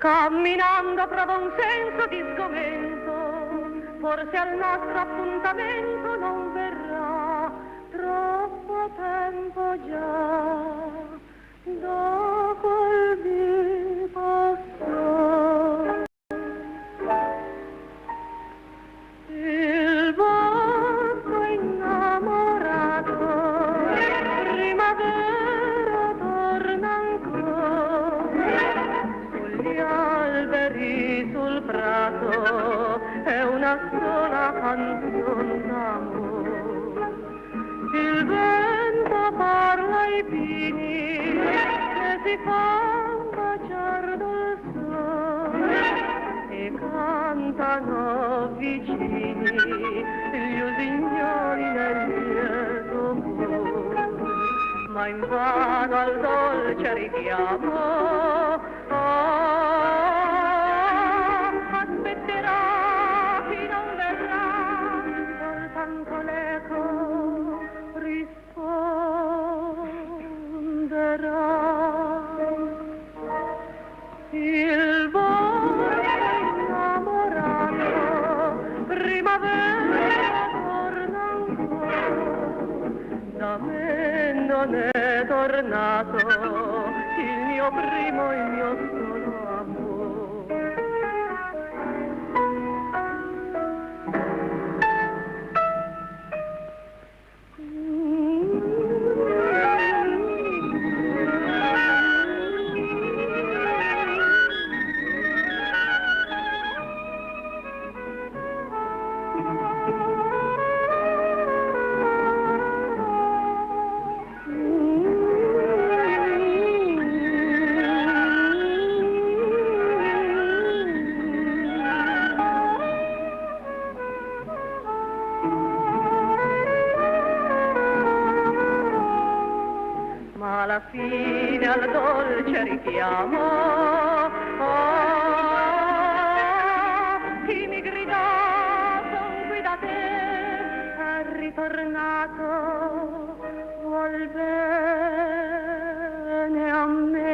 Camminando provo un senso di sgomento, forse al nostro appuntamento non verrà, troppo tempo già, dopo il dì passò. Il bosco innamorato, primavera torna ancora, sugli alberi, sul prato, è una sola canzone d'amore. Il vento parla ai pini e si fa baciar dal sole e cantano vicini gli usignoli nel lieto cuore, ma invano al dolce richiamo aspetterà chi non verrà, soltanto l'eco risponderà. Il bosco innamorato, primavera torna ancora, da me non è tornato il mio primo, il mio solo amore. Ma alla fine al dolce richiamo chi mi gridò son qui da te, è ritornato, vuol bene a me.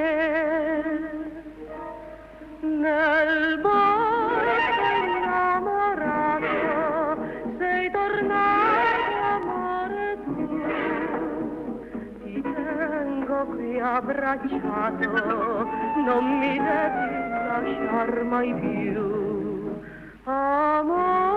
Nel bosco innamorato sei tornato, amore tuo, ti tengo qui abbracciato, non mi devi lasciar mai più, amore.